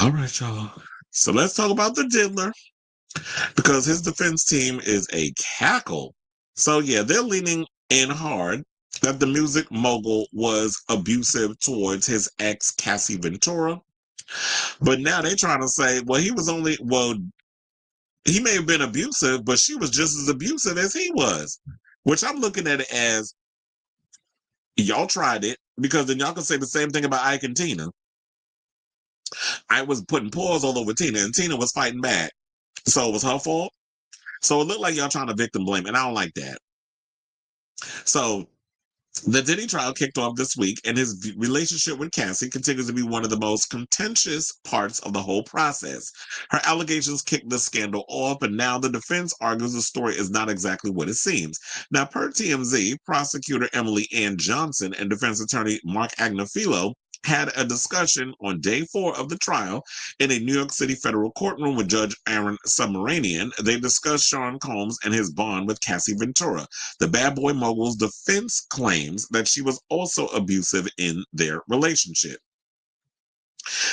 All right, y'all. So let's talk about the diddler because his defense team is a cackle. So yeah, they're leaning in hard that the music mogul was abusive towards his ex, Cassie Ventura. But now they're trying to say, well, he may have been abusive, but she was just as abusive as he was. Which I'm looking at it as y'all tried it because then y'all can say the same thing about Ike and Tina. I was putting paws all over Tina, and Tina was fighting back. So it was her fault. So it looked like y'all trying to victim blame, and I don't like that. So the Diddy trial kicked off this week, and his relationship with Cassie continues to be one of the most contentious parts of the whole process. Her allegations kicked the scandal off, and now the defense argues the story is not exactly what it seems. Now, per TMZ, prosecutor Emily Ann Johnson and defense attorney Mark Agnafilo had a discussion on day 4 of the trial in a New York City federal courtroom with Judge Aaron Subramanian. They discussed Sean Combs and his bond with Cassie Ventura. The bad boy mogul's defense claims that she was also abusive in their relationship.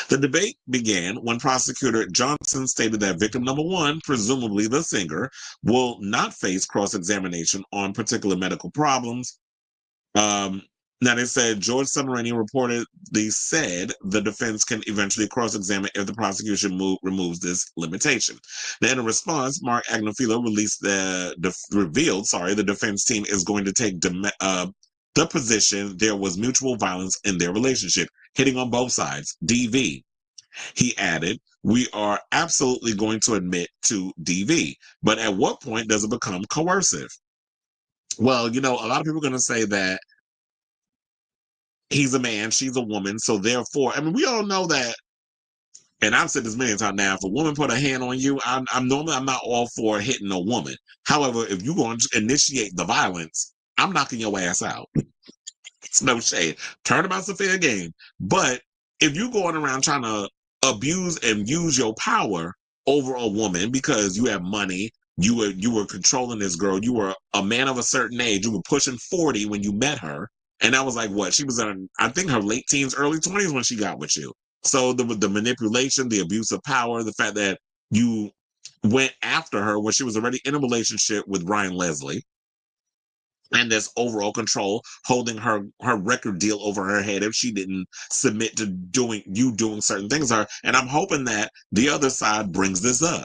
The debate began when prosecutor Johnson stated that victim number 1, presumably the singer, will not face cross-examination on particular medical problems. Now, they said George Submarinian reportedly said the defense can eventually cross-examine if the prosecution removes this limitation. Now, in a response, Mark Agnafilo revealed the defense team is going to take the position there was mutual violence in their relationship, hitting on both sides, DV. He added, we are absolutely going to admit to DV, but at what point does it become coercive? Well, a lot of people are going to say that he's a man, she's a woman, so therefore, I mean, we all know that, and I've said this many times now, if a woman put a hand on you, I'm not all for hitting a woman. However, if you're going to initiate the violence, I'm knocking your ass out. It's no shade. Turnabout's a fair game. But if you're going around trying to abuse and use your power over a woman because you have money, you were controlling this girl, you were a man of a certain age, you were pushing 40 when you met her, and that was like what? She was in, I think, her late teens, early 20s when she got with you. So the manipulation, the abuse of power, the fact that you went after her when she was already in a relationship with Ryan Leslie, and this overall control, holding her record deal over her head if she didn't submit to doing certain things. And I'm hoping that the other side brings this up.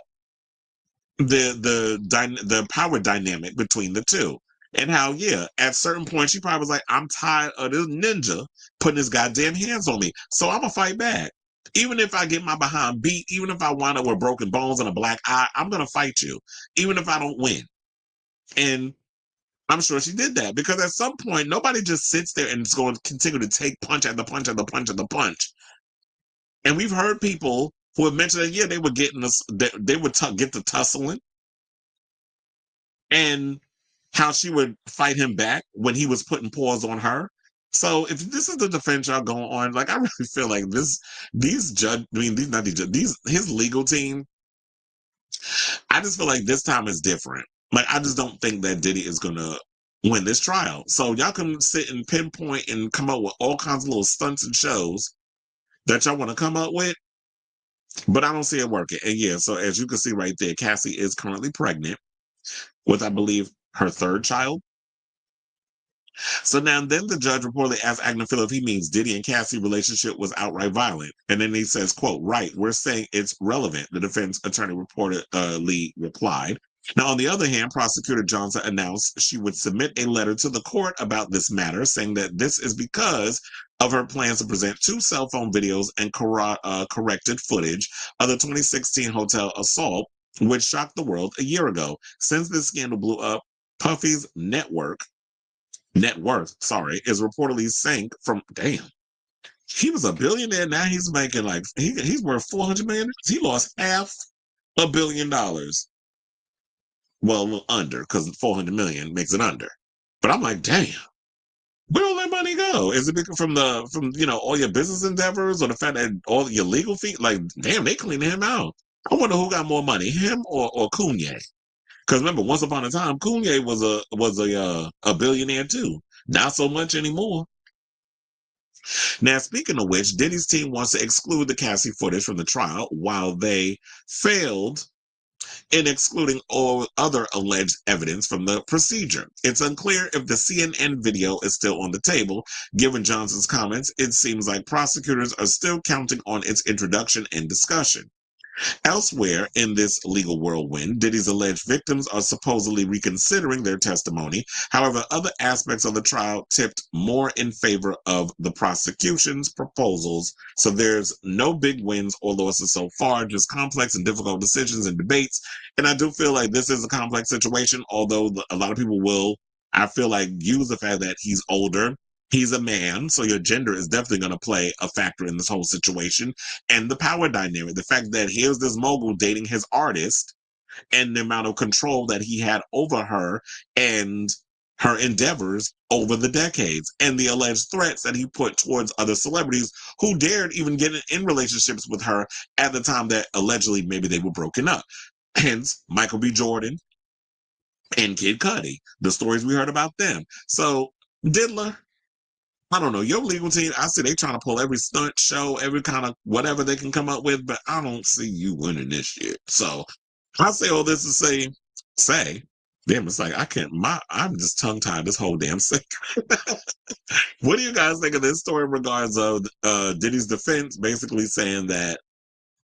The power dynamic between the two. And how, yeah, at certain points, she probably was like, I'm tired of this ninja putting his goddamn hands on me. So I'm going to fight back. Even if I get my behind beat, even if I wind up with broken bones and a black eye, I'm going to fight you, even if I don't win. And I'm sure she did that because at some point, nobody just sits there and is going to continue to take punch at the punch at the punch at the punch. And we've heard people who have mentioned that, yeah, they were getting this, they would get to tussling. And how she would fight him back when he was putting paws on her. So if this is the defense y'all going on, like I really feel like his legal team, I just feel like this time is different. Like I just don't think that Diddy is gonna win this trial. So y'all can sit and pinpoint and come up with all kinds of little stunts and shows that y'all want to come up with, but I don't see it working. And yeah, so as you can see right there, Cassie is currently pregnant with, I believe, her 3rd child. So now then the judge reportedly asked Agnafilo if he means Diddy and Cassie relationship was outright violent. And then he says, quote, right, we're saying it's relevant, the defense attorney reportedly replied. Now, on the other hand, prosecutor Johnson announced she would submit a letter to the court about this matter, saying that this is because of her plans to present 2 cell phone videos and corrected footage of the 2016 hotel assault, which shocked the world a year ago. Since this scandal blew up, Puffy's net worth, is reportedly sank from, damn, he was a billionaire. Now he's making like, he's worth $400 million. He lost $500 million. Well, a little under, because 400 million makes it under. But I'm like, damn, where all that money go? Is it from all your business endeavors, or the fact that all your legal fees? Like, damn, they cleaning him out. I wonder who got more money, him or Kanye? Because remember, once upon a time, Kanye was a billionaire too. Not so much anymore. Now, speaking of which, Diddy's team wants to exclude the Cassie footage from the trial while they failed in excluding all other alleged evidence from the procedure. It's unclear if the CNN video is still on the table. Given Johnson's comments, it seems like prosecutors are still counting on its introduction and discussion. Elsewhere in this legal whirlwind, Diddy's alleged victims are supposedly reconsidering their testimony. However, other aspects of the trial tipped more in favor of the prosecution's proposals. So there's no big wins or losses so far, just complex and difficult decisions and debates. And I do feel like this is a complex situation, although a lot of people will, I feel like, use the fact that he's older. He's a man, so your gender is definitely going to play a factor in this whole situation. And the power dynamic, the fact that here's this mogul dating his artist and the amount of control that he had over her and her endeavors over the decades, and the alleged threats that he put towards other celebrities who dared even get in relationships with her at the time that allegedly maybe they were broken up. Hence, Michael B. Jordan and Kid Cudi, the stories we heard about them. So, Diddler, I don't know. Your legal team, I see they trying to pull every stunt show, every kind of whatever they can come up with, but I don't see you winning this shit. So I say all this to say, damn, it's like I can't, I'm just tongue tied this whole damn thing. What do you guys think of this story in regards of Diddy's defense basically saying that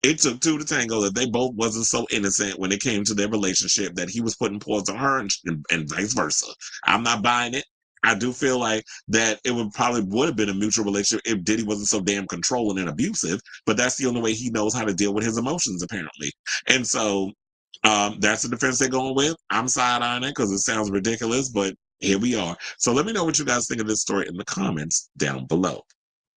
it took two to tango, that they both wasn't so innocent when it came to their relationship, that he was putting paws on her and vice versa. I'm not buying it. I do feel like that it would have been a mutual relationship if Diddy wasn't so damn controlling and abusive, but that's the only way he knows how to deal with his emotions, apparently. And so that's the defense they're going with. I'm side on it because it sounds ridiculous, but here we are. So let me know what you guys think of this story in the comments down below.